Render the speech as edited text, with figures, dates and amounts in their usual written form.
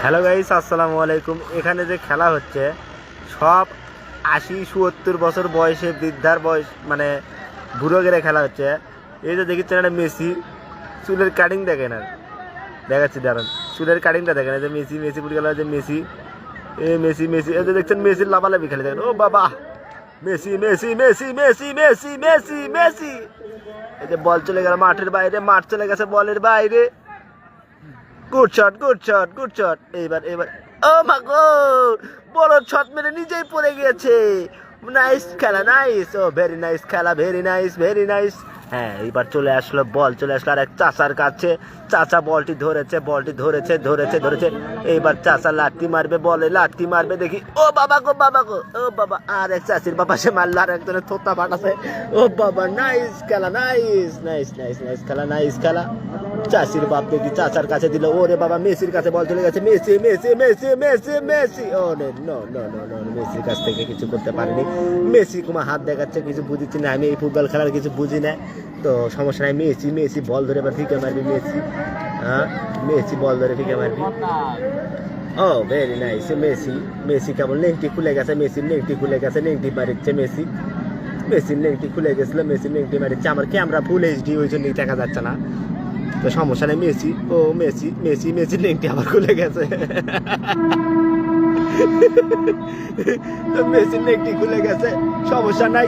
Hello guys, আসসালামু আলাইকুম। এখানে যে খেলা হচ্ছে সব 80-70 বছর বয়সে বৃদ্ধার বয়স মানে বুড়োগেরা খেলা হচ্ছে। এই যে দেখছেন একটা মেসি চুলের কাটিং দেখেন, আর দেখাচ্ছি দাঁড়ান, চুলের কাটিংটা দেখেন। এই যে মেসি মেসি ফুটে গেল, যে মেসি মেসি মেসি এই যে দেখছেন মেসির লাফালাফি খেলে দেখেন। ও বাবা, Messi Messi Messi Messi Messi Messi Messi. এই যে বল চলে গেল মাঠের বাইরে, মাঠ চলে গেছে বলের বাইরে। Good shot good shot good shot. এবার এবার ও মা গো, বড় শট মেরে নিজেই পড়ে গিয়েছে। নাইস খেলা, নাইস, ও ভেরি নাইস খেলা, ভেরি নাইস ভেরি নাইস। হ্যাঁ, এবার চলে আসলো, বল চলে আসলো আর এক চাচার কাছে। চাচা বলটি ধরেছে, বলটি ধরেছে ধরেছে ধরেছে। এইবার চাচা লাঠি মারবে, বলে লাঠি মারবে, দেখি ও বাবা গো, বাবা গো, ও বাবা। আর এক চাষির বাবা সে মারলো, আর একজনের থোতা ফাটাছে। ও বাবা, নাইস খেলা, নাইস নাইস নাইস নাইস খেলা, নাইস খেলা। চাষির বাপ দেখি চাচার কাছে দিল, ওরে বাবা মেসির কাছে বল চলে গেছে। Messi Messi Messi Messi Messi. Oh no no no no no, মেসির কাছ থেকে কিছু করতে পারিনি। মেসি কুমা হাত দেখাচ্ছে, কিছু বুঝিছি না, আমি এই ফুটবল খেলার কিছু বুঝি না, তো সমস্যা নাই। মেসি মেসি বল ধরে এবার ফিকে মারবি মেসি। হ্যাঁ, মেসি বল ধরে ফিকে মারবি। ও ভেরি নাইস। মেসি মেসি কেমন নেংটি খুলে গেছে, মেসির নেংটি খুলে গেছে, নেংটি মারিচ্ছে মেসি। মেসির নেংটি খুলে গেছিল, মেসির নেংটি মারিচ্ছে। আমার ক্যামেরা ফুল এইচডি, ওই জন্যই দেখা যাচ্ছে না, তো সমস্যা নেই। মেসি, ও মেসি মেসি মেসির নেংটি আবার খুলে গেছে। মেসির নেংটি খুলে গেছে, সমস্যা নাই।